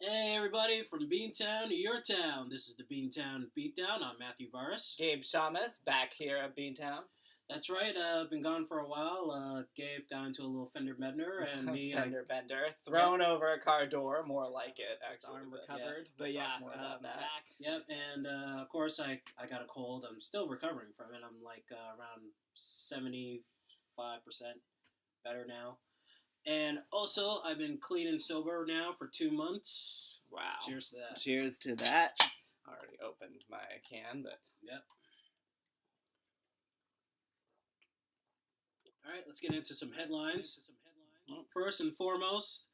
Hey everybody from Beantown to your town. This is the Beantown Beatdown. I'm Matthew Barris. Gabe Shamus back here at Beantown. That's right. Been gone for a while. Gabe got into a little fender bender, and me bender, thrown over a car door, more like it. Actually, arm recovered, but more about that. Back. Yep, and of course I got a cold. I'm still recovering from it. I'm like around 75% better now. And also, I've been clean and sober now for 2 months. Wow. Cheers to that. Cheers to that. Already opened my can, but... Yep. All right, let's get into some headlines. First and foremost,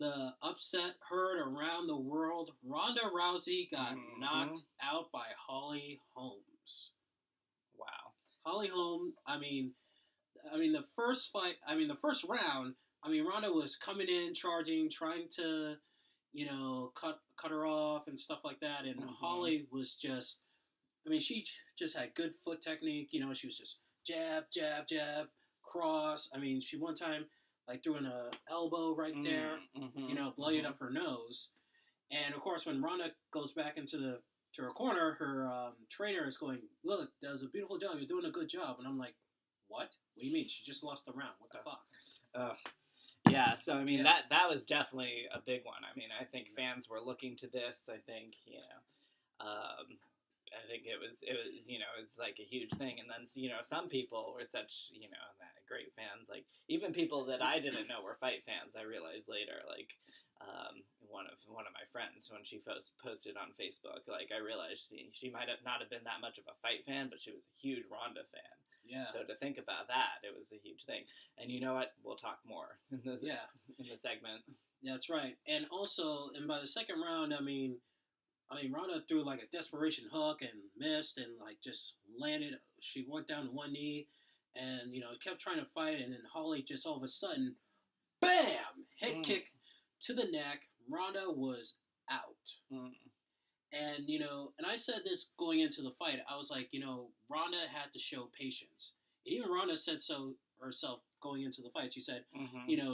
the upset heard around the world. Ronda Rousey got knocked out by Holmes. Wow. Holm, I mean, the first round, Ronda was coming in, charging, trying to, cut her off and stuff like that. And Holly was just, she just had good foot technique. She was just jab, jab, jab, cross. She one time, threw in a elbow right there, bloodied up her nose. And, of course, when Ronda goes back into her corner, her trainer is going, "Look, that was a beautiful job. You're doing a good job." And I'm like, what? What do you mean? She just lost the round. What the fuck? Yeah, so that was definitely a big one. I think fans were looking to this. I think I think it was it's like a huge thing. And then some people were such great fans. Like even people that I didn't know were fight fans. I realized later, like one of my friends when she posted on Facebook, like I realized she might not have been that much of a fight fan, but she was a huge Ronda fan. Yeah. So to think about that, it was a huge thing. And you know what? We'll talk more in the segment. Yeah, that's right. And also, by the second round, Ronda threw like a desperation hook and missed and just landed. She went down to one knee and, kept trying to fight. And then Holly just all of a sudden, bam, head kick to the neck. Ronda was out. And, and I said this going into the fight. I was like, Ronda had to show patience. And even Ronda said so herself going into the fight. She said,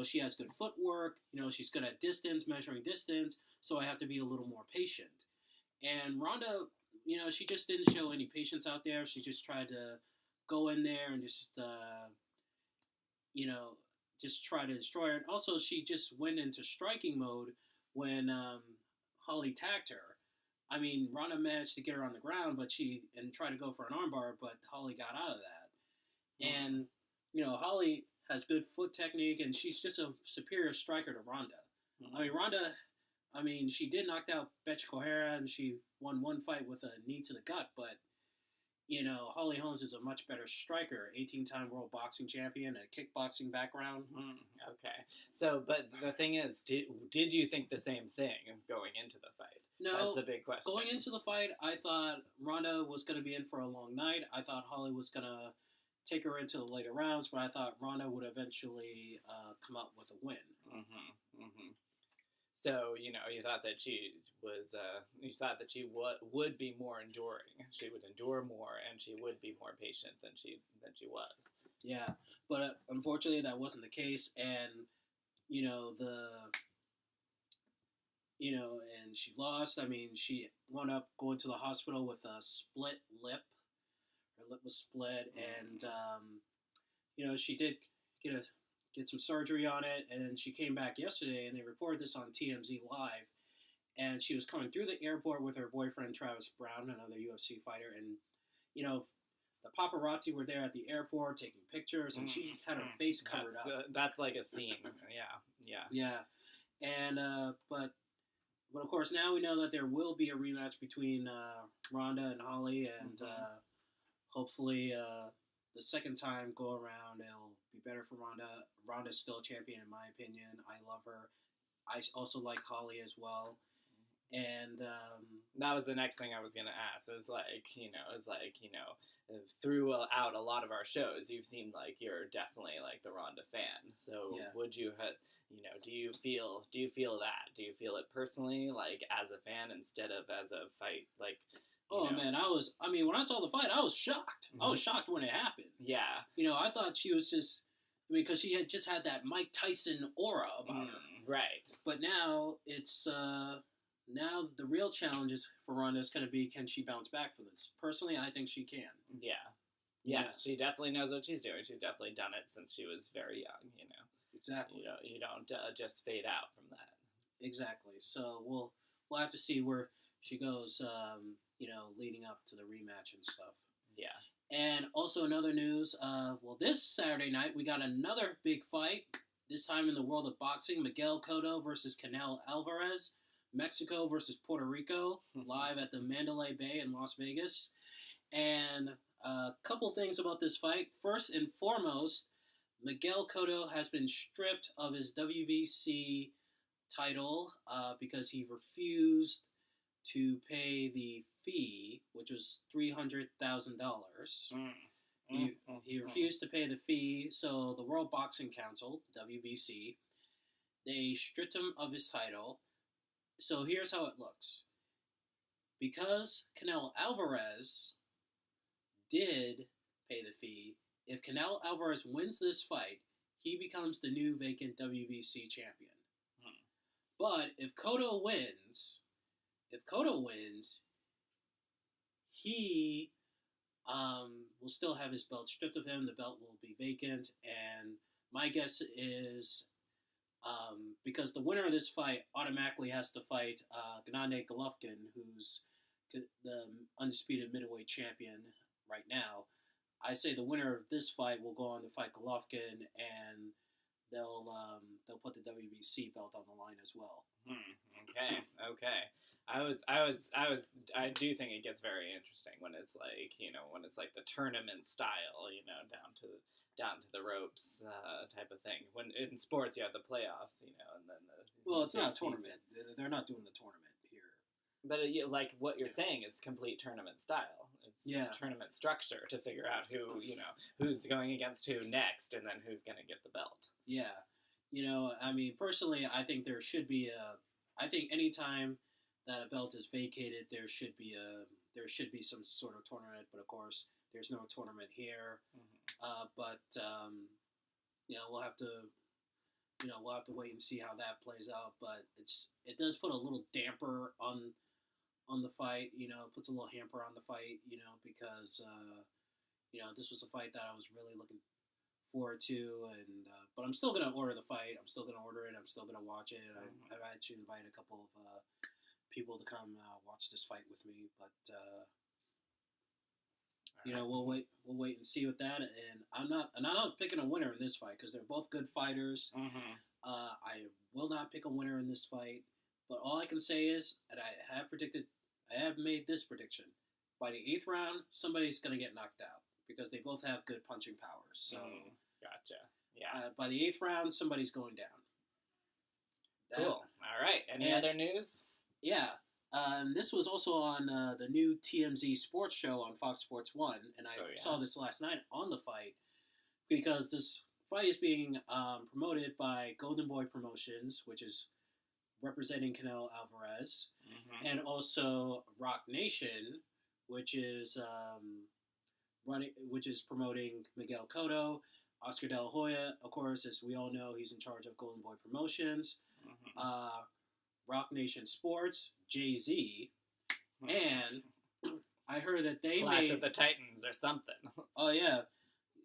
she has good footwork. She's good at distance, measuring distance. So I have to be a little more patient. And Ronda, she just didn't show any patience out there. She just tried to go in there and just try to destroy her. And also, she just went into striking mode when Holly tagged her. Ronda managed to get her on the ground, and try to go for an armbar, but Holly got out of that. And, Holly has good foot technique, and she's just a superior striker to Ronda. Ronda, she did knock out Betch Kohara, and she won one fight with a knee to the gut, but, Holly Holmes is a much better striker, 18-time world boxing champion, a kickboxing background. Okay. So, but the thing is, did you think the same thing going into the fight? No. That's the big question. Going into the fight, I thought Ronda was going to be in for a long night. I thought Holly was going to take her into the later rounds, but I thought Ronda would eventually come out with a win. So, you thought that she was, would be more enduring. She would endure more, and she would be more patient than she was. Yeah, but unfortunately that wasn't the case, and, and she lost. She wound up going to the hospital with a split lip. Her lip was split, and, she did get some surgery on it, and she came back yesterday, and they reported this on TMZ Live, and she was coming through the airport with her boyfriend, Travis Brown, another UFC fighter, and, the paparazzi were there at the airport taking pictures, and she had her face covered up. That's like a scene. Yeah. And, but of course, now we know that there will be a rematch between Ronda and Holly, and hopefully the second time go around, it'll be better for Ronda. Ronda's still a champion, in my opinion. I love her. I also like Holly as well. And that was the next thing I was going to ask. It was throughout a lot of our shows, you've seemed like you're definitely like the Ronda fan. So would you have, do you feel that? Do you feel it personally, like as a fan instead of as a fight? Like, man, when I saw the fight, I was shocked. I was shocked when it happened. Yeah. I thought she was just, because she had just had that Mike Tyson aura about her. Right. But now it's now the real challenge is for Ronda is going to be, can she bounce back from this? Personally, I think she can. Yeah. Yeah, she definitely knows what she's doing. She's definitely done it since she was very young, Exactly. You don't just fade out from that. Exactly. So we'll have to see where she goes, leading up to the rematch and stuff. Yeah. And also another news, this Saturday night we got another big fight, this time in the world of boxing, Miguel Cotto versus Canelo Alvarez, Mexico versus Puerto Rico, live at the Mandalay Bay in Las Vegas. And a couple things about this fight. First and foremost, Miguel Cotto has been stripped of his WBC title because he refused to pay the fee, which was $300,000. He refused to pay the fee, so the World Boxing Council, WBC, they stripped him of his title. So here's how it looks. Because Canelo Alvarez did pay the fee, if Canelo Alvarez wins this fight, he becomes the new vacant WBC champion. But if Cotto wins, he will still have his belt stripped of him. The belt will be vacant, and my guess is because the winner of this fight automatically has to fight Gennady Golovkin, who's the undisputed middleweight champion right now. I say the winner of this fight will go on to fight Golovkin, and they'll put the WBC belt on the line as well. Okay. I do think it gets very interesting when it's like, when it's like the tournament style, down to the ropes type of thing. When in sports you have the playoffs, and then it's not a tournament. They're not doing the tournament here. But like what you're saying is complete tournament style. It's tournament structure to figure out who's going against who next, and then who's going to get the belt. Yeah, personally, I think there should be I think anytime that a belt is vacated, there should be some sort of tournament. But of course, there's no tournament here. We'll have to wait and see how that plays out. But it does put a little damper on the fight. It puts a little hamper on the fight. Because this was a fight that I was really looking forward to, and but I'm still gonna order the fight. I'm still gonna order it. I'm still gonna watch it. I've actually invited a couple of people to come watch this fight with me, but we'll wait and see with that. And I'm not picking a winner in this fight because they're both good fighters. I will not pick a winner in this fight, but all I can say is that I have made this prediction: by the 8th round, somebody's gonna get knocked out because they both have good punching powers. So, gotcha. Yeah. By the 8th round, somebody's going down. Cool. All right. Any other news? Yeah. This was also on the new TMZ sports show on Fox Sports 1, and I saw this last night on the fight because this fight is being promoted by Golden Boy Promotions, which is representing Canelo Alvarez, and also Rock Nation, which is promoting Miguel Cotto. Oscar De La Hoya, of course, as we all know, he's in charge of Golden Boy Promotions. Rock Nation Sports, Jay-Z, and I heard that they Clash of the Titans or something. Oh yeah,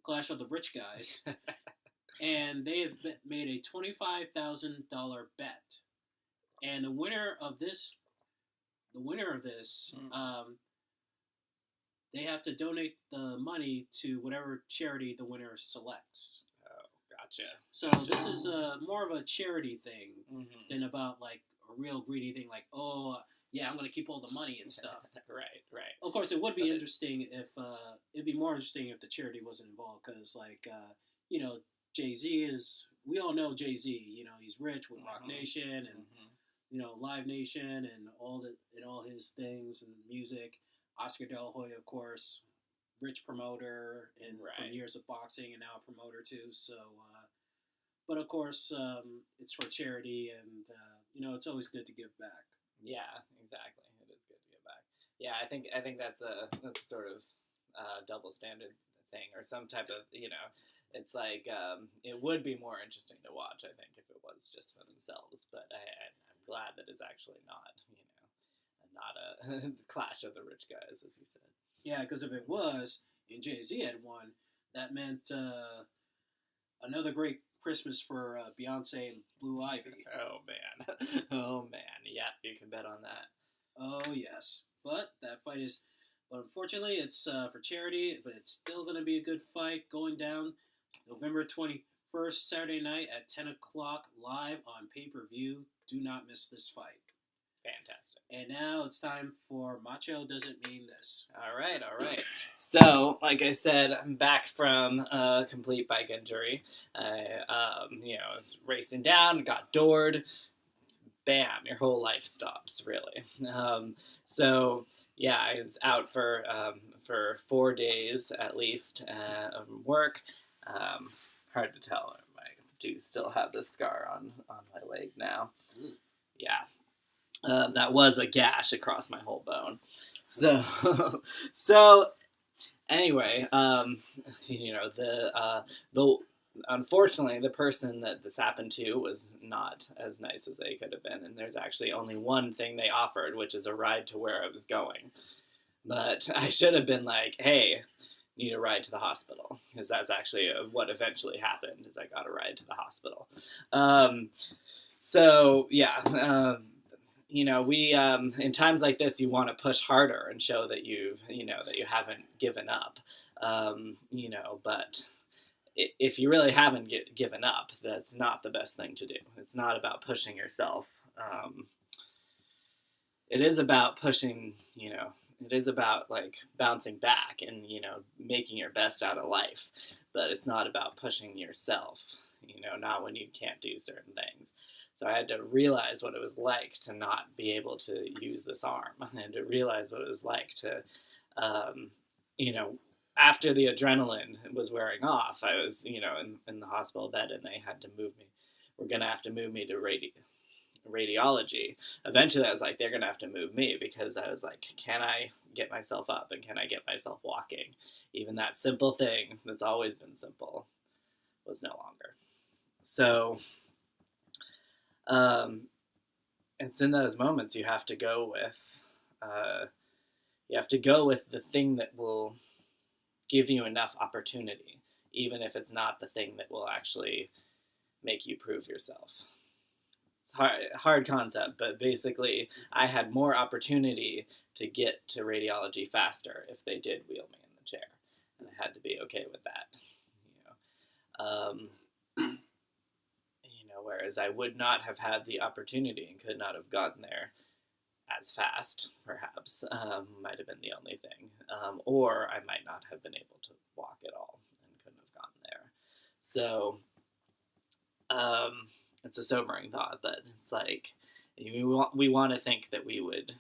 Clash of the Rich Guys, and they have made a $25,000 bet, and the winner of this, they have to donate the money to whatever charity the winner selects. Oh, gotcha. So this is more of a charity thing than about like a real greedy thing, like, oh, yeah, I'm going to keep all the money and stuff. Right. Of course, it would be interesting if, it'd be more interesting if the charity wasn't involved, because, like, Jay-Z is, we all know Jay-Z, he's rich with Rock Nation and, Live Nation and all his things and music. Oscar De La Hoya, of course, rich promoter and from years of boxing and now a promoter too. So, but of course, it's for charity, and it's always good to give back. Yeah, exactly. It is good to give back. Yeah, I think that's a sort of double standard thing, or some type of it's like it would be more interesting to watch, I think, if it was just for themselves. But I'm glad that it's actually not, not a clash of the rich guys, as you said. Yeah, because if it was, and Jay-Z had won, that meant another great Christmas for Beyonce and Blue Ivy. Oh man, oh man, yeah, you can bet on that. Oh yes, but that fight is. But unfortunately, it's for charity. But it's still going to be a good fight going down November 21st, Saturday night at 10 o'clock live on pay-per-view. Do not miss this fight. Fantastic. And now it's time for Macho Doesn't Mean This. All right. So, like I said, I'm back from a complete bike injury. I was racing down, got doored. Bam, your whole life stops, really. Yeah, I was out for 4 days at least of work. Hard to tell. I do still have this scar on my leg now. Yeah. That was a gash across my whole bone. So anyway, unfortunately, the person that this happened to was not as nice as they could have been, and there's actually only one thing they offered, which is a ride to where I was going. But I should have been like, hey, need a ride to the hospital, because that's actually what eventually happened, is I got a ride to the hospital. We in times like this, you want to push harder and show that you haven't given up. But if you really haven't given up, that's not the best thing to do. It's not about pushing yourself. It is about pushing, it is about like bouncing back and, making your best out of life. But it's not about pushing yourself, not when you can't do certain things. So I had to realize what it was like to not be able to use this arm, and to realize what it was like to, after the adrenaline was wearing off, I was, in the hospital bed, and they had to move me. We're going to have to move me to radiology. Eventually I was like, they're going to have to move me, because I was like, can I get myself up, and can I get myself walking? Even that simple thing that's always been simple was no longer. So, it's in those moments you have to go with the thing that will give you enough opportunity, even if it's not the thing that will actually make you prove yourself. It's hard concept, but basically I had more opportunity to get to radiology faster if they did wheel me in the chair, and I had to be okay with that. Whereas I would not have had the opportunity and could not have gotten there as fast, perhaps, might have been the only thing. Or I might not have been able to walk at all and couldn't have gotten there. So it's a sobering thought, that it's like we want to think that we would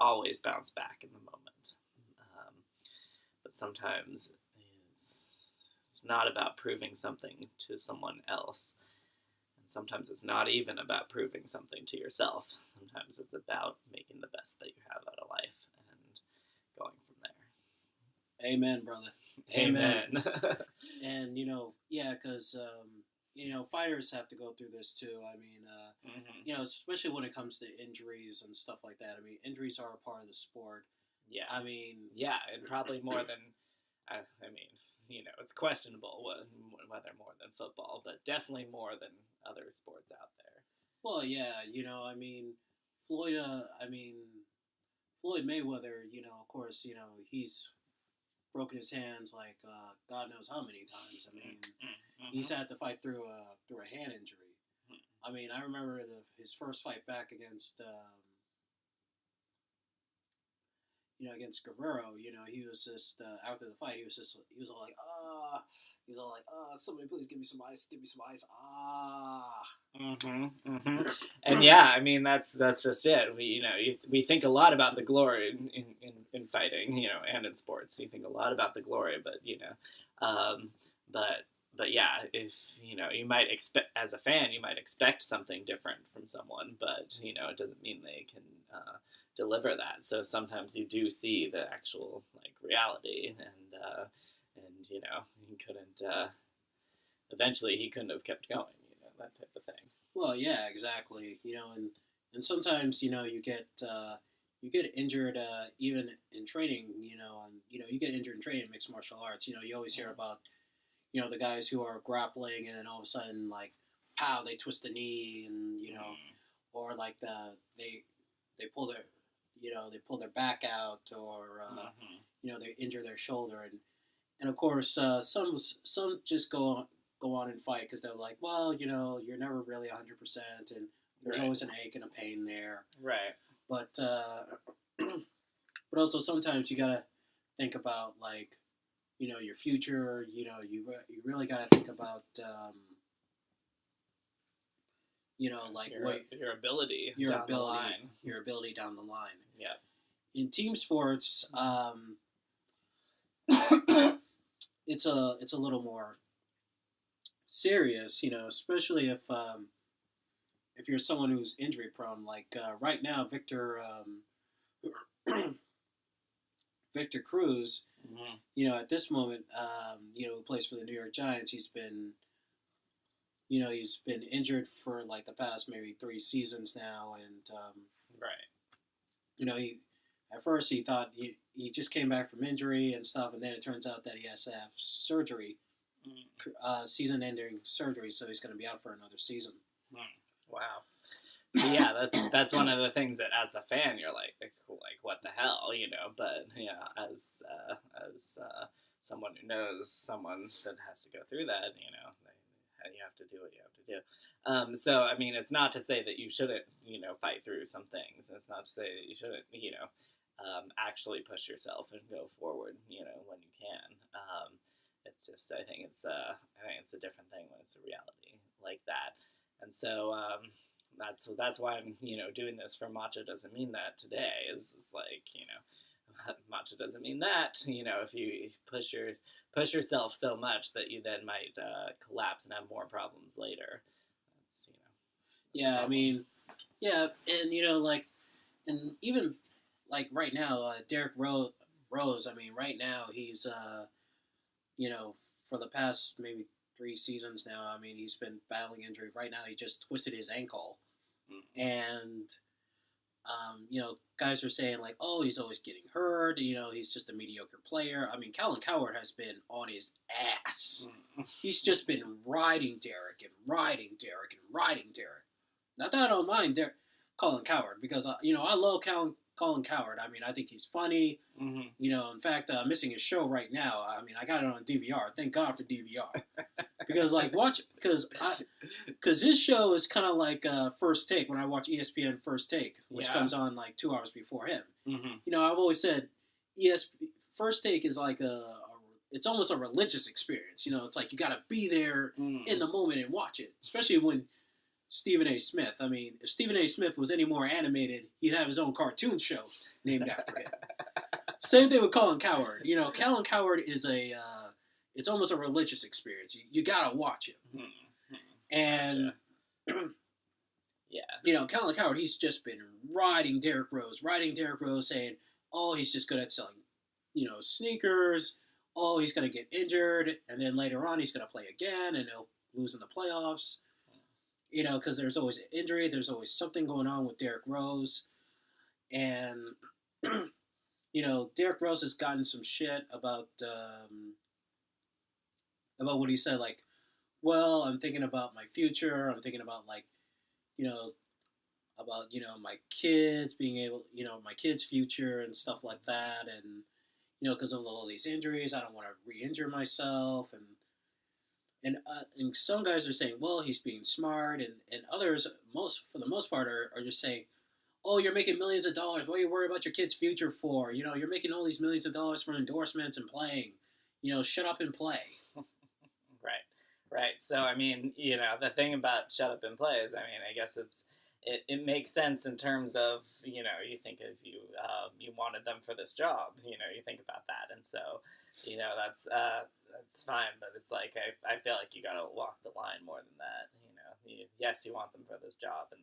always bounce back in the moment. But sometimes it's not about proving something to someone else. Sometimes it's not even about proving something to yourself. Sometimes it's about making the best that you have out of life and going from there. Amen, brother. Amen. And, because, fighters have to go through this too. I mean, especially when it comes to injuries and stuff like that. I mean, injuries are a part of the sport. Yeah. I mean... Yeah, and probably more than... it's questionable whether more than football, but definitely more than other sports out there. Well, yeah, Floyd Mayweather, of course, he's broken his hands like God knows how many times. I mean, he's had to fight through a hand injury. I mean, I remember his first fight back against against Guerrero, he was just after the fight, he was all like, somebody please give me some ice, And yeah, I mean that's just it. We think a lot about the glory in fighting, and in sports. You think a lot about the glory, but but yeah, if you might expect, as a fan, you might expect something different from someone, but it doesn't mean they can deliver that. So sometimes you do see the actual reality, and you couldn't eventually he couldn't have kept going, that type of thing. Well, yeah, exactly. And sometimes you get injured even in training. And you get injured in training in mixed martial arts. You always hear about the guys who are grappling and then all of a sudden like pow they twist the knee and or like they pull their they pull their back out or they injure their shoulder and of course some just go on and fight because they're like, well, you're never really 100%, and there's Right. always an ache and a pain there. Right. But but also sometimes you gotta think about like your future. You really gotta think about like your ability your down the ability line. your ability down the line. Yeah. In team sports, it's a little more serious, especially if you're someone who's injury prone. Like right now, Victor Cruz, at this moment, who plays for the New York Giants, he's been injured for like the past maybe 3 seasons now, and right. he at first he thought he just came back from injury and stuff, and then it turns out that he has to have surgery, season-ending surgery, so he's going to be out for another season. Wow. Yeah, that's one of the things that as the fan you're like what the hell, But as someone who knows someone that has to go through that, you have to do what you have to do. So I mean, it's not to say that you shouldn't fight through some things. It's not to say that you shouldn't actually push yourself and go forward when you can. It's just I think it's a different thing when it's a reality like that, and so. That's why I'm doing this for Matcha doesn't mean that today is like Matcha doesn't mean that if you push yourself so much that you then might collapse and have more problems later. That's, yeah, I mean, yeah, and like, and even like right now, Derek Rose. I mean, right now he's for the past maybe 3 seasons now. I mean, he's been battling injury. Right now, he just twisted his ankle. And, guys are saying, like, oh, he's always getting hurt. He's just a mediocre player. I mean, Colin Cowherd has been on his ass. He's just been riding Derek and riding Derek and riding Derek. Not that I don't mind Colin Cowherd because, I love Colin Cowherd. I mean, I think he's funny. In fact, I'm missing his show right now. I mean, I got it on DVR. Thank God for DVR. Because, like, because his show is kind of like First Take when I watch ESPN First Take, which comes on, like, 2 hours before him. I've always said First Take is like it's almost a religious experience. It's like you got to be there in the moment and watch it, especially when Stephen A. Smith. I mean, if Stephen A. Smith was any more animated, he'd have his own cartoon show named after him. Same thing with Colin Cowherd. Colin Cowherd is it's almost a religious experience. You gotta watch it. And, Colin Cowherd, he's just been riding Derrick Rose, saying, oh, he's just good at selling, sneakers. Oh, he's going to get injured. And then later on, he's going to play again, and he'll lose in the playoffs. Because there's always an injury. There's always something going on with Derrick Rose. And, Derrick Rose has gotten some shit about what he said, like, well, I'm thinking about my future. I'm thinking about, like, my kids being able, my kids' future and stuff like that. And, because of all these injuries, I don't want to re-injure myself. And some guys are saying, well, he's being smart. And others, for the most part, are just saying, oh, you're making millions of dollars. What are you worried about your kid's future for? You're making all these millions of dollars for endorsements and playing. Shut up and play. Right. So, I mean, the thing about shut up and play is, I mean, I guess it makes sense in terms of, you think if you wanted them for this job, you think about that. And so, that's fine. But it's like, I feel like you got to walk the line more than that. Yes, you want them for this job, and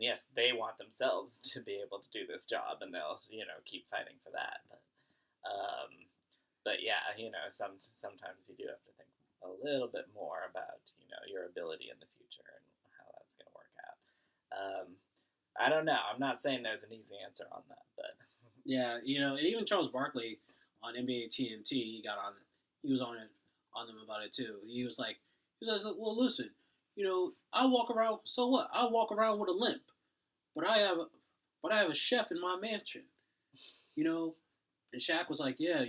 yes, they want themselves to be able to do this job, and they'll, keep fighting for that. But yeah, sometimes you do have to think a little bit more about your ability in the future and how that's going to work out. I don't know. I'm not saying there's an easy answer on that, but Yeah, and even Charles Barkley on NBA TNT, he was on them about it too. He was like, well, listen, I walk around. So what? I walk around with a limp, but I have a chef in my mansion, you know. And Shaq was like, yeah,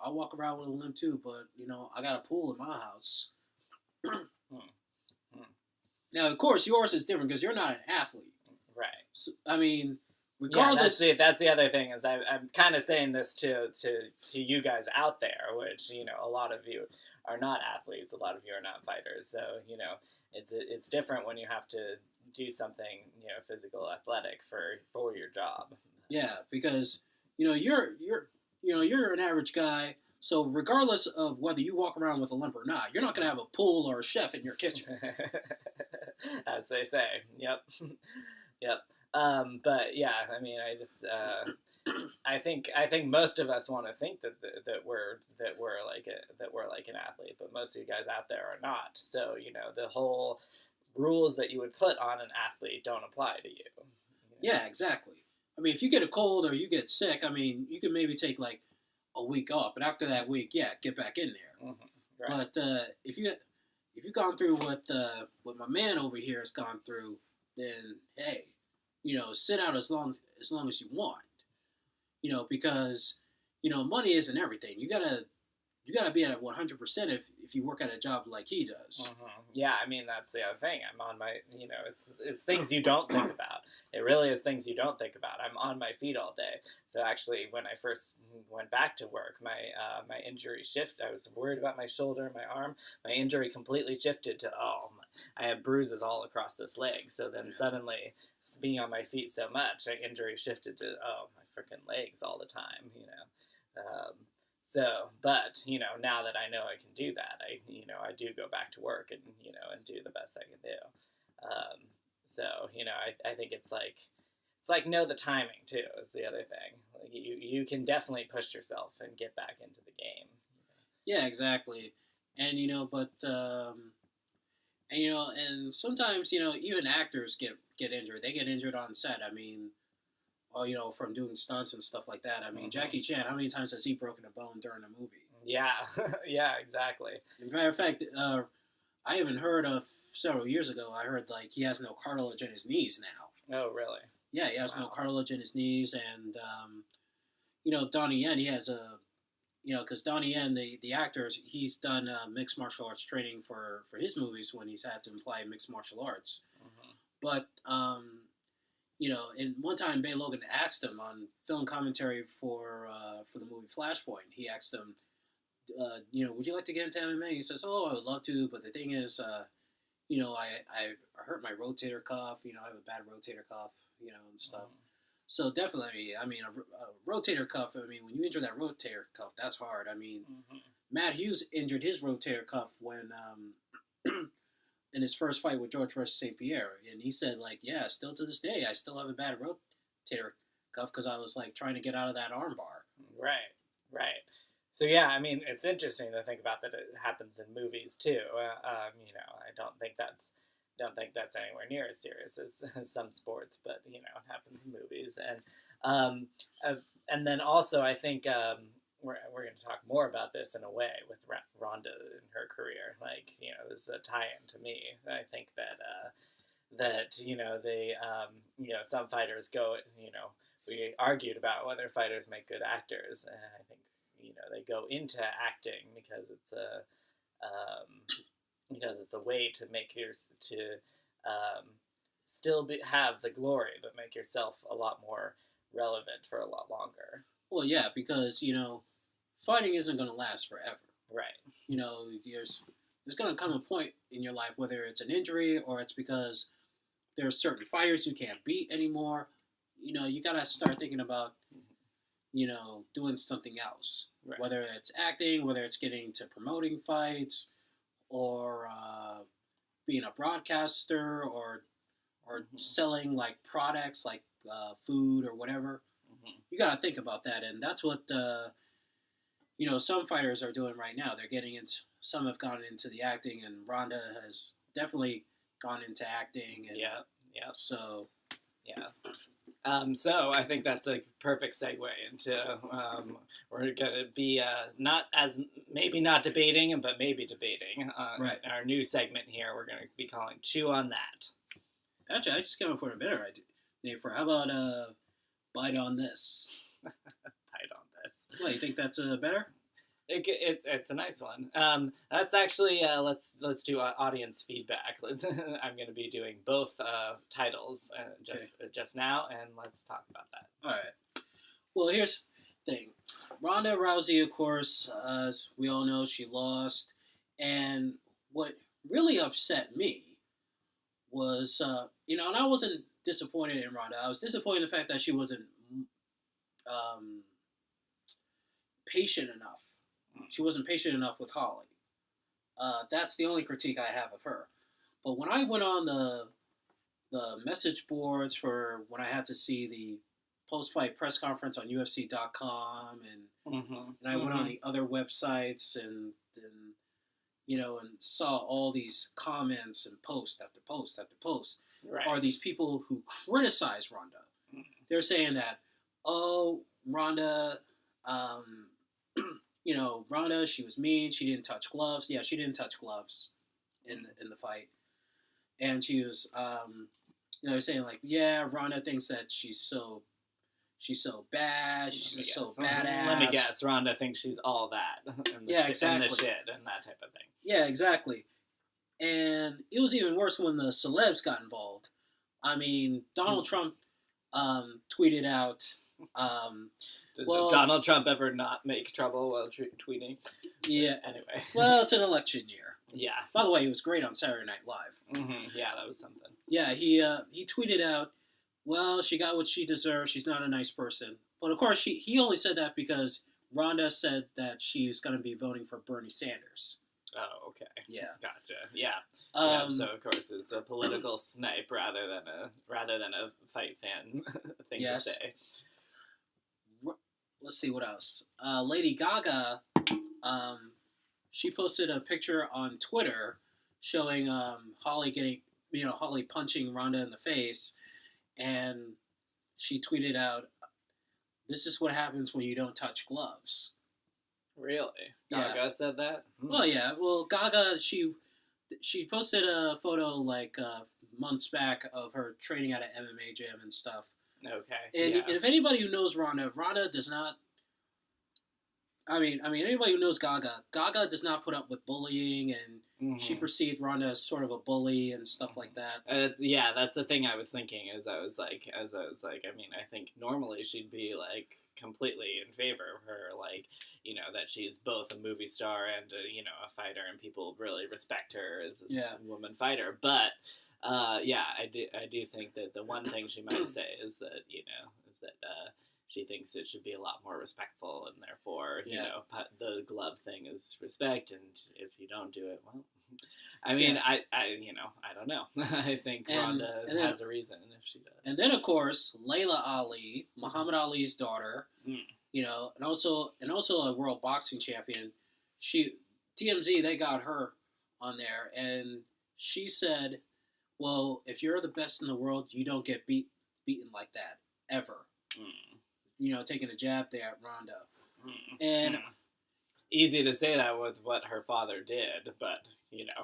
I walk around with a limp too, but I got a pool in my house. hmm, hmm. Now, of course, yours is different because you're not an athlete. Right. So, I mean, Yeah, regardless. that's the other thing is I'm kind of saying this to you guys out there, which a lot of you are not athletes, a lot of you are not fighters, so it's different when you have to do something physical, athletic for your job. Yeah, because you're an average guy. So regardless of whether you walk around with a limp or not, you're not going to have a pool or a chef in your kitchen. As they say. Yep. Yep. But yeah, I mean, I think most of us want to think that we're like an athlete, but most of you guys out there are not. So the whole rules that you would put on an athlete don't apply to you. Yeah, exactly. I mean, if you get a cold or you get sick, I mean, you can maybe take like a week off, but after that week, yeah, get back in there. Mm-hmm. Right. But if you've gone through what my man over here has gone through, then hey, sit out as long as you want. Because money isn't everything. You gotta be at 100% if you work at a job like he does. Mm-hmm. Yeah, I mean that's the other thing. I'm on my, it's things you don't think about. It really is things you don't think about. I'm on my feet all day. So actually, when I first went back to work, my injury shifted. I was worried about my shoulder, my arm. My injury completely shifted to I have bruises all across this leg. So then suddenly, being on my feet so much, my injury shifted to my freaking legs all the time. So, but now that I know I can do that, I do go back to work and and do the best I can do. So I think it's like know the timing too is the other thing. Like you can definitely push yourself and get back into the game. Yeah, exactly. And and sometimes even actors get injured. They get injured on set. I mean, or from doing stunts and stuff like that. I mean, Jackie Chan, how many times has he broken a bone during a movie? Yeah, yeah, exactly. As a matter of fact, I even heard of several years ago. I heard like he has no cartilage in his knees now. Oh, really? Yeah, he has no cartilage in his knees, and Donnie Yen, he has because Donnie Yen, the actor, he's done mixed martial arts training for his movies when he's had to apply mixed martial arts. Mm-hmm. But and one time Bay Logan asked him on film commentary for the movie Flashpoint. He asked him, would you like to get into MMA? He says, I would love to, but the thing is, I hurt my rotator cuff. I have a bad rotator cuff, and stuff. Mm-hmm. So definitely, I mean, a rotator cuff. I mean, when you injure that rotator cuff, that's hard. I mean, Matt Hughes injured his rotator cuff when in his first fight with George versus St. Pierre, and he said like, yeah, still to this day, I still have a bad rotator cuff because I was like trying to get out of that armbar. Right, right. So yeah, I mean, it's interesting to think about that it happens in movies too. I don't think that's anywhere near as serious as some sports, but it happens in movies, and then also I think we're going to talk more about this in a way with Ronda and her career. Like this is a tie-in to me. I think that they some fighters go we argued about whether fighters make good actors, and I think they go into acting because it's a way to make still have the glory, but make yourself a lot more relevant for a lot longer. Well, yeah, because fighting isn't going to last forever. Right. There's going to come a point in your life, whether it's an injury or it's because there's certain fighters you can't beat anymore. You got to start thinking about doing something else. Right. Whether it's acting, whether it's getting to promoting fights, or being a broadcaster, or selling like products like food or whatever. You got to think about that, and that's what some fighters are doing right now. They're getting into, some have gone into the acting, and Ronda has definitely gone into acting. And Yeah, yeah. So, yeah. So I think that's a perfect segue into we're going to be maybe not debating, but maybe debating. Right. Our new segment here, we're going to be calling "Chew on That." Actually, I just came up with a better name for. How about "Bite on This"? Bite on this. Well, you think that's better? It's a nice one. That's actually let's do audience feedback. I'm going to be doing both titles just now, and let's talk about that. All right. Well, here's the thing. Ronda Rousey, of course, as we all know, she lost, and what really upset me was, and I wasn't disappointed in Ronda. I was disappointed in the fact that she wasn't patient enough. She wasn't patient enough with Holly. That's the only critique I have of her. But when I went on the message boards for when I had to see the post-fight press conference on UFC.com, and I went on the other websites and saw all these comments and post after post after post, are these people who criticize Ronda. They're saying that, Ronda, Ronda, she was mean. She didn't touch gloves. Yeah, she didn't touch gloves in the fight. And she was, saying like, yeah, Ronda thinks that she's so bad. She's so badass. Let me guess. Ronda thinks she's all that. Exactly. And the shit and that type of thing. Yeah, exactly. And it was even worse when the celebs got involved. I mean, Donald Trump tweeted out. Does Donald Trump ever not make trouble while tweeting? Yeah. Anyway. Well, it's an election year. Yeah. By the way, he was great on Saturday Night Live. Yeah, that was something. Yeah, he tweeted out, well, she got what she deserved. She's not a nice person. But, of course, he only said that because Ronda said that she's going to be voting for Bernie Sanders. Oh, okay. Yeah. Gotcha. Yeah. So, of course, it's a political snipe rather than a fight fan thing to say. Let's see what else. Lady Gaga, she posted a picture on Twitter showing Holly Holly punching Ronda in the face, and she tweeted out, "This is what happens when you don't touch gloves." Really? Gaga said that? Well, yeah. Well, Gaga, she posted a photo like months back of her training at an MMA gym and stuff. Okay. And if anybody who knows Ronda does not. I mean, anybody who knows Gaga does not put up with bullying, and she perceived Ronda as sort of a bully and stuff like that. Yeah, that's the thing I was thinking. I was like, I mean, I think normally she'd be like completely in favor of her, like, that she's both a movie star and a fighter, and people really respect her as a woman fighter. But I do think that the one thing she might say is that she thinks it should be a lot more respectful, and therefore the glove thing is respect, and if you don't do it, well, I mean, I don't know. I think Ronda has a reason if she does. And then of course Layla Ali, Muhammad Ali's daughter, and also a world boxing champion. TMZ, they got her on there, and she said, well, if you're the best in the world, you don't get beaten like that, ever. Taking a jab there at Ronda. And easy to say that with what her father did, but,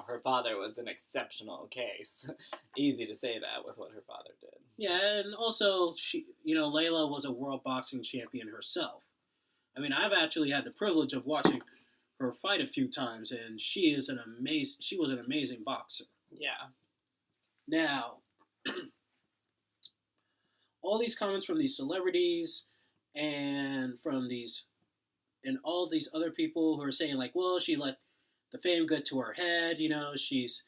her father was an exceptional case. Easy to say that with what her father did. Yeah, and also, Layla was a world boxing champion herself. I mean, I've actually had the privilege of watching her fight a few times, and she was an amazing boxer. Yeah. Now, all these comments from these celebrities and all these other people who are saying like, well, she let the fame get to her head, she's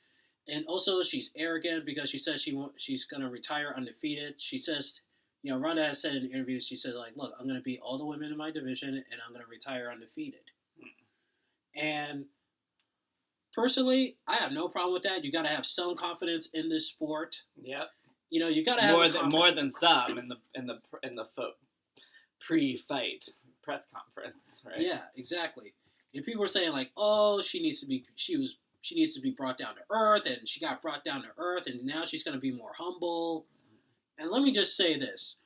arrogant because she says she's going to retire undefeated. She says, Ronda has said in interviews, she said like, look, I'm going to beat all the women in my division and I'm going to retire undefeated. And personally, I have no problem with that. You got to have some confidence in this sport. Yep. You got to have more than some in the pre-fight press conference, right? Yeah, exactly. And people were saying like, oh, she needs to be brought down to earth, and she got brought down to earth, and now she's going to be more humble. And let me just say this: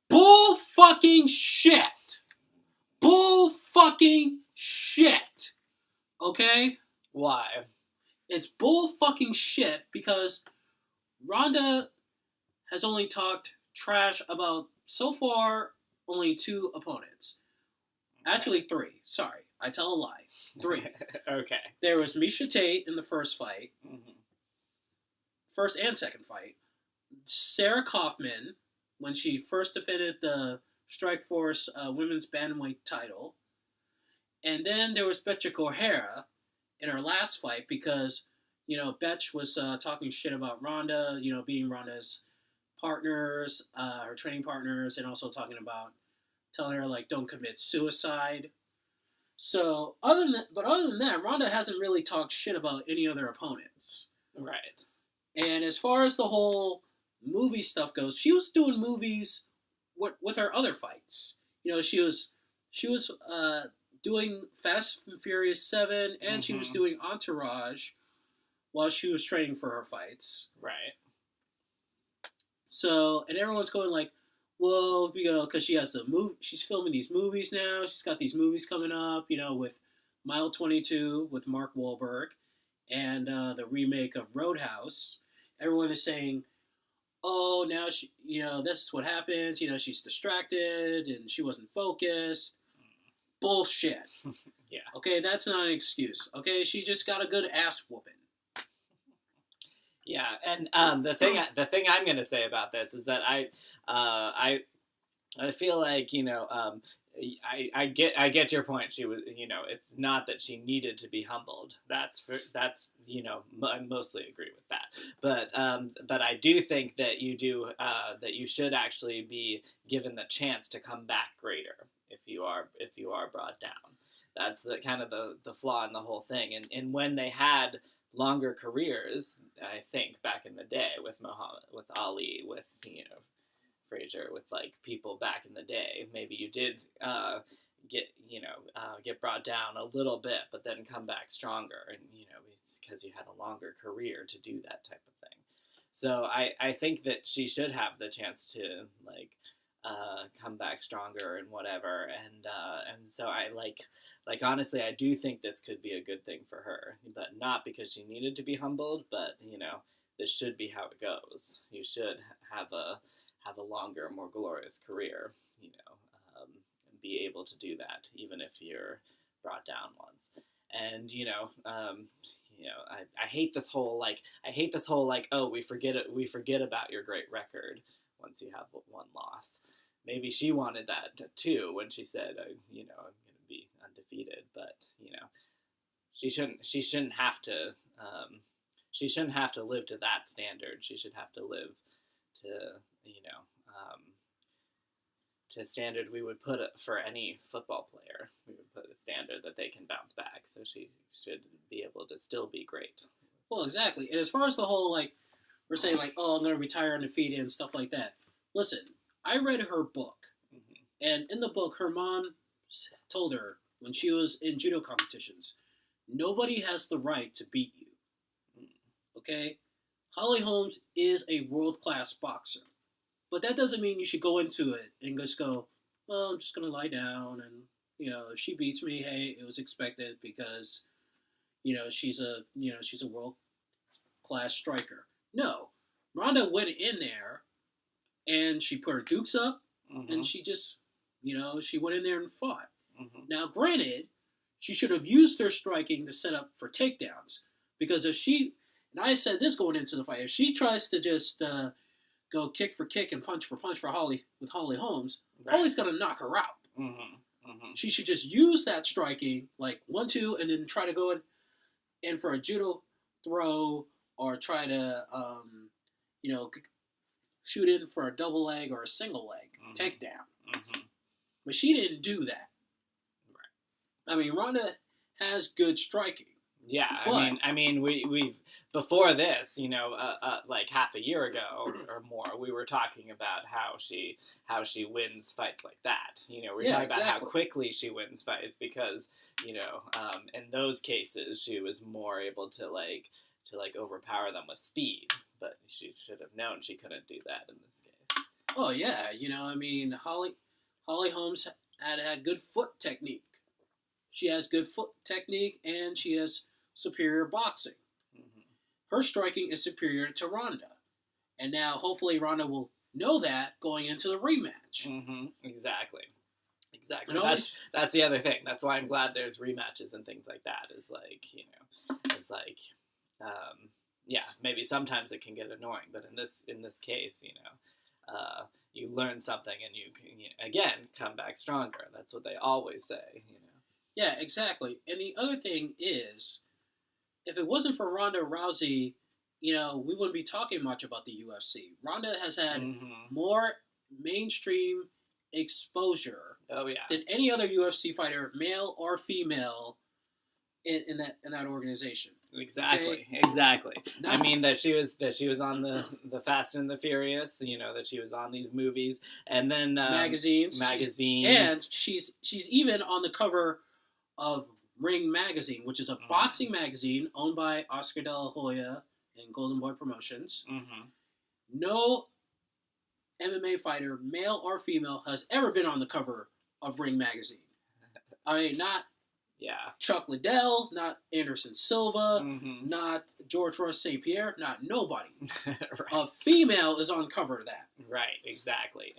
bull fucking shit. Bull fucking shit. Okay? Why? It's bull fucking shit because Ronda has only talked trash about, so far, only 2 opponents. Actually, 3. Sorry, I tell a lie. 3. Okay. There was Miesha Tate in the first fight. Mm-hmm. First and second fight. Sarah Kaufman, when she first defended the Strikeforce women's bantamweight title. And then there was Betcha Correia in her last fight because, Betch was talking shit about Ronda, being Ronda's partners, her training partners, and also telling her, like, don't commit suicide. So, other than that, Ronda hasn't really talked shit about any other opponents. Right. And as far as the whole movie stuff goes, she was doing movies with her other fights. She was doing Fast and Furious 7, and she was doing Entourage while she was training for her fights. Right. So, and everyone's going like, well, because she has she's filming these movies now. She's got these movies coming up, with Mile 22 with Mark Wahlberg, and the remake of Roadhouse. Everyone is saying, oh, now she, this is what happens. She's distracted and she wasn't focused. Bullshit. Yeah. Okay, that's not an excuse. Okay, she just got a good ass whooping. Yeah, and the thing I'm gonna say about this is that I feel like I get your point. She was it's not that she needed to be humbled. That's I mostly agree with that. But I do think that you should actually be given the chance to come back greater if you are brought down. That's the kind of the flaw in the whole thing. And when they had longer careers, I think back in the day with Muhammad, with Ali, with Frazier, with like people back in the day, maybe you did get brought down a little bit, but then come back stronger, and because you had a longer career to do that type of thing. So I think that she should have the chance to come back stronger and whatever, and so I honestly, I do think this could be a good thing for her, but not because she needed to be humbled, but this should be how it goes. You should have a longer, more glorious career, and be able to do that, even if you're brought down once. And I hate this whole oh, we forget about your great record once you have one loss. Maybe she wanted that too when she said, I'm going to be undefeated, but she shouldn't have to live to that standard. She should have to live to to standard we would put for any football player. We would put a standard that they can bounce back. So she should be able to still be great. Well, exactly. And as far as the whole we're saying oh, I'm going to retire undefeated and stuff like that. Listen, I read her book, and in the book, her mom told her when she was in judo competitions, nobody has the right to beat you. Okay? Holly Holmes is a world-class boxer. But that doesn't mean you should go into it and just go, well, I'm just going to lie down and, if she beats me, hey, it was expected because, she's a world-class striker. No. Ronda went in there and she put her dukes up and she just, she went in there and fought. Now, granted, she should have used her striking to set up for takedowns because if she, and I said this going into the fight, if she tries to just go kick for kick and punch for Holly with Holly Holmes, right, Holly's going to knock her out. She should just use that striking, 1-2, and then try to go in for a judo throw or try to, shoot in for a double leg or a single leg takedown. But she didn't do that. Right. I mean, Ronda has good striking. Yeah, But I mean, we before this, like half a year ago or more, we were talking about how she wins fights like that. We were yeah, talking about how exactly. quickly she wins fights because in those cases she was more able to overpower them with speed. But she should have known she couldn't do that in this case. Oh yeah, I mean, Holly Holmes had good foot technique. She has good foot technique, and she has superior boxing. Mm-hmm. Her striking is superior to Ronda, and now hopefully Ronda will know that going into the rematch. Mm-hmm. Exactly. Exactly. And That's the other thing. That's why I'm glad there's rematches and things like that. It's like, yeah, maybe sometimes it can get annoying, but in this case, you learn something and you again come back stronger. That's what they always say. yeah, exactly. And the other thing is, if it wasn't for Ronda Rousey, we wouldn't be talking much about the UFC. Ronda has had Mm-hmm. more mainstream exposure Oh yeah. than any other UFC fighter, male or female, in that organization. Exactly, Okay? exactly. Not, I mean that she was on the Fast and the Furious. That she was on these movies, and then magazines, and magazines. she's even on the cover of Ring Magazine, which is a boxing magazine owned by Oscar De La Hoya and Golden Boy Promotions. Mm-hmm. No MMA fighter, male or female, has ever been on the cover of Ring Magazine. I mean, not Yeah. Chuck Liddell, not Anderson Silva, Mm-hmm. not George Ross St. Pierre, not nobody. Right. A female is on cover of that. Right, exactly.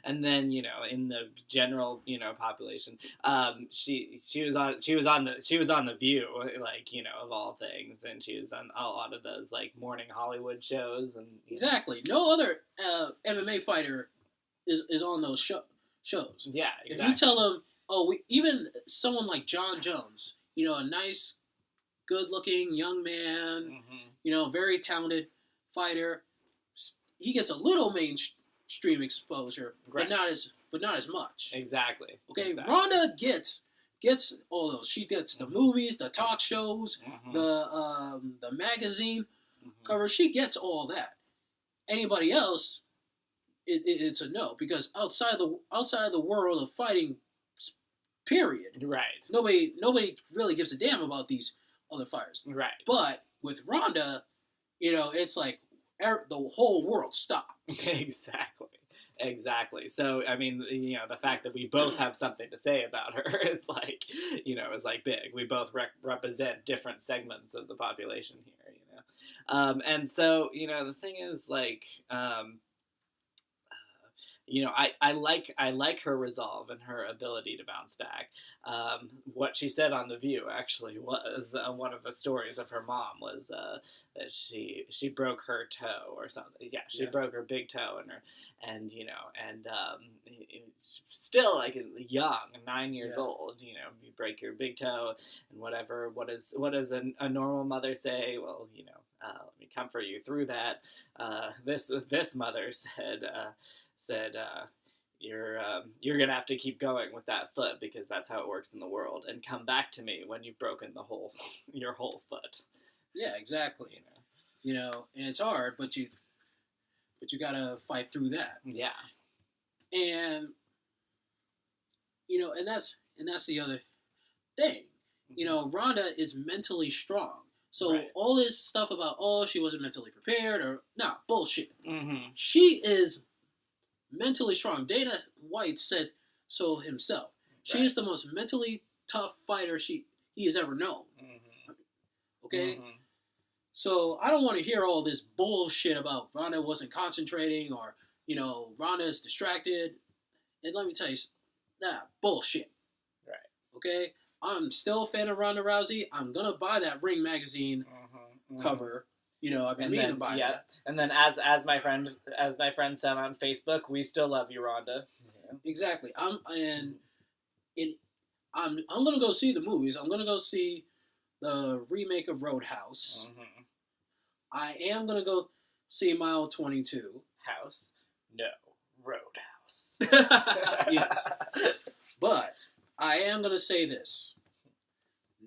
And then in the general population, she was on the View, of all things, and she was on a lot of those morning Hollywood shows and exactly. No other MMA fighter is on those shows. Yeah, exactly. If you tell them, even someone like John Jones, a nice, good-looking young man, very talented fighter, he gets a little mainstream exposure, right. but not as much. Exactly. Okay, exactly. Ronda gets all those. She gets the movies, the talk shows, the magazine cover. She gets all that. Anybody else, it's a no, because outside the world of fighting, period. Right. Nobody really gives a damn about these other fighters. Right. But with Ronda, it's like the whole world stops. Exactly. So I mean, the fact that we both have something to say about her is is big. We both represent different segments of the population here. And so the thing is I like her resolve and her ability to bounce back. What she said on The View actually was one of the stories of her mom was that she broke her toe or something. Yeah, she broke her big toe and still young, 9 years old. You break your big toe and whatever. What does a normal mother say? Well, let me comfort you through that. This mother said you're gonna have to keep going with that foot because that's how it works in the world, and come back to me when you've broken your whole foot. Yeah, exactly. And it's hard, but you gotta fight through that. Yeah. And and that's the other thing. Ronda is mentally strong. So all this stuff about she wasn't mentally prepared bullshit. Mm-hmm. She is mentally strong. Dana White said so himself. She is the most mentally tough fighter he has ever known. Mm-hmm. Okay? Mm-hmm. So I don't want to hear all this bullshit about Ronda wasn't concentrating or, Ronda is distracted. And let me tell you, bullshit. Right. Okay? I'm still a fan of Ronda Rousey. I'm going to buy that Ring magazine cover. I've been meaning to buy that. And then as my friend said on Facebook, we still love you, Ronda. Yeah. Exactly. I'm gonna go see the movies. I'm gonna go see the remake of Roadhouse. Mm-hmm. I am gonna go see Mile 22. House, no Roadhouse. Yes, but I am gonna say this: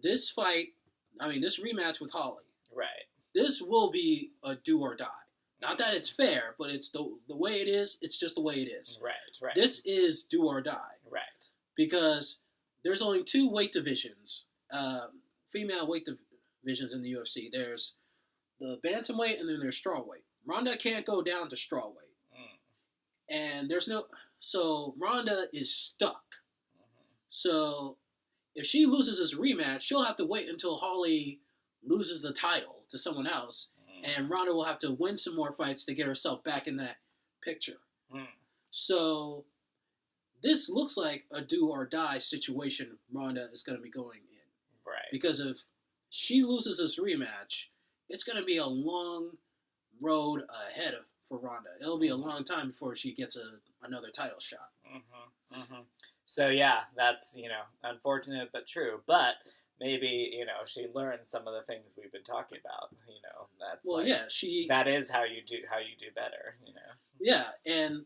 this fight I mean, this rematch with Holly. Right. This will be a do or die. Not that it's fair, but it's the way it is. It's just the way it is. Right. Right. This is do or die. Right. Because there's only 2 weight divisions, female weight divisions in the UFC. There's the bantamweight and then there's strawweight. Ronda can't go down to strawweight. And there's no... So, Ronda is stuck. So, if she loses this rematch, she'll have to wait until Holly loses the title to someone else. And Ronda will have to win some more fights to get herself back in that picture. So, this looks like a do or die situation Ronda is going to be going in. Right. Because if she loses this rematch, it's going to be a long road ahead for Ronda. It'll be a long time before she gets another title shot. So, yeah, that's, unfortunate but true. But maybe, she learned some of the things we've been talking about. That's that is how you do better, Yeah, and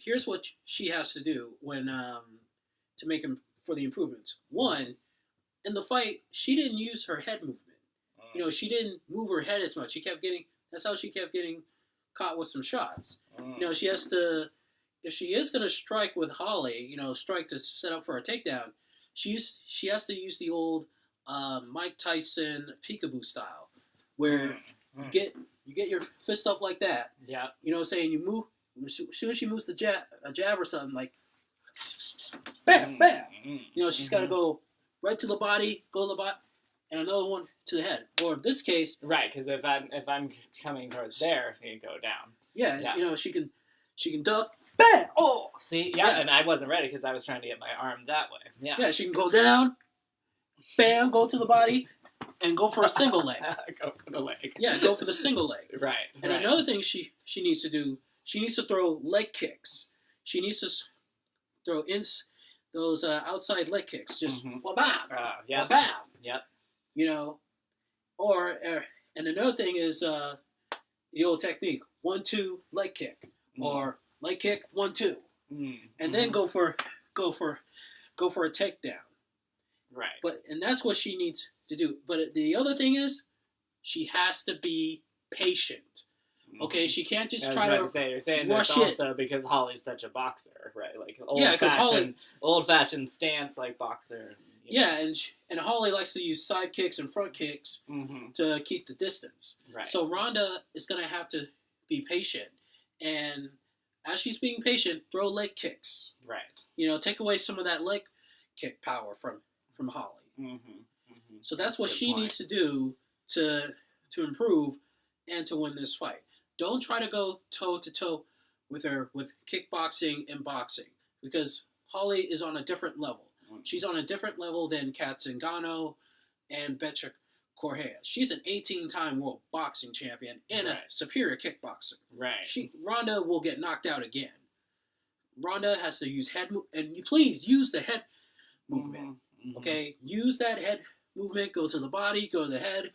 here's what she has to do when to make him for the improvements. One, in the fight, she didn't use her head movement. She didn't move her head as much. That's how she kept getting caught with some shots. She has to, if she is going to strike with Holly, strike to set up for a takedown, she has to use the old Mike Tyson peekaboo style, where you get your fist up like that. Yeah. Saying you move. As soon as she moves a jab or something, like, bam, bam. She's got to go right to the body, go to the body, and another one to the head. Or in this case, right? Because if I'm coming towards there, you go down. Yeah, she can duck, bam. Oh, see, yeah, and I wasn't ready because I was trying to get my arm that way. Yeah, yeah, she can go down, bam, go to the body, and go for a single leg. Go for the leg. Yeah, go for the single leg. Right. And another thing she needs to do. She needs to throw leg kicks. She needs to throw in those outside leg kicks. Just bam, yeah, bam. Yep. And another thing is the old technique: 1-2 leg kick, or leg kick 1-2, and then go for a takedown. Right. And that's what she needs to do. But the other thing is, she has to be patient. Okay, she can't just try to You're saying rush this also because Holly's such a boxer, right? Like old-fashioned stance like boxer. Yeah, and Holly likes to use side kicks and front kicks to keep the distance. Right. So Ronda is going to have to be patient, and as she's being patient, throw leg kicks. Right. Take away some of that leg kick power from Holly. So that's what she needs to do to improve and to win this fight. Don't try to go toe-to-toe with her with kickboxing and boxing, because Holly is on a different level. She's on a different level than Kat Zingano and Betcha Correa. She's an 18-time world boxing champion and a superior kickboxer. Right. Ronda will get knocked out again. Ronda has to use head and you please use the head movement. Okay? Use that head movement. Go to the body, go to the head.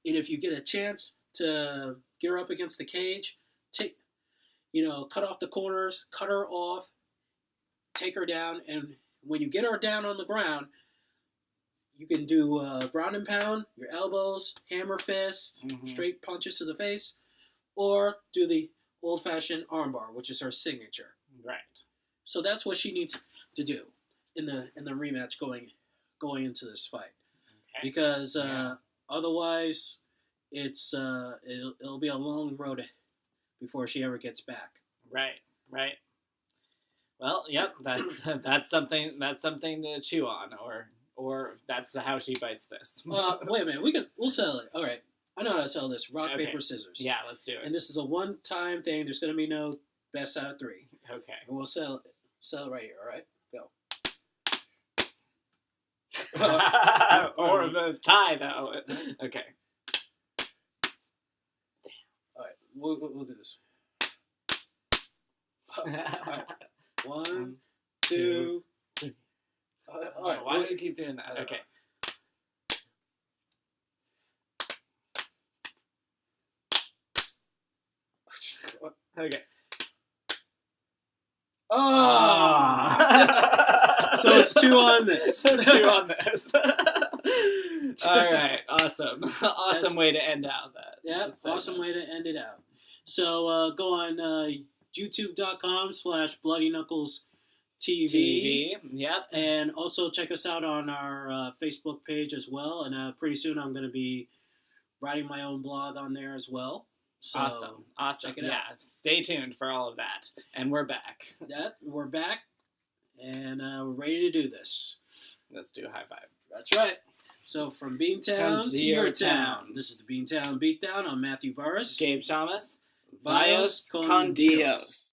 And if you get a chance to get her up against the cage, cut off the corners, cut her off, take her down, and when you get her down on the ground, you can do ground and pound, your elbows, hammer fists, straight punches to the face, or do the old-fashioned armbar, which is her signature. Right. So that's what she needs to do in the rematch going into this fight, because otherwise, it'll be a long road before she ever gets back. Right. Well, yep, that's something to chew on, or that's how she bites this. Wait a minute, we'll sell it. All right, I know how to sell this. Rock, paper, scissors. Yeah, let's do it. And this is a one-time thing. There's going to be no best out of 3. Okay. And we'll sell it right here. All right, go. Or the tie, though. Okay. All right, we'll do this. All right. 1, 2, 3. All right. Why do you keep doing that? Okay. Okay. Oh! So it's 2 on this. 2 on this. it. All right, awesome. Awesome way to end out that. Yeah, awesome way to end it out. So go on youtube.com/Bloody Knuckles TV. Yep. And also check us out on our Facebook page as well. And pretty soon I'm going to be writing my own blog on there as well. So awesome. Check it out. Stay tuned for all of that. And we're back. We're back, and we're ready to do this. Let's do a high five. That's right. So from Beantown to your town. This is the Beantown Beatdown. I'm Matthew Burris. Gabe Thomas. Vios con Dios.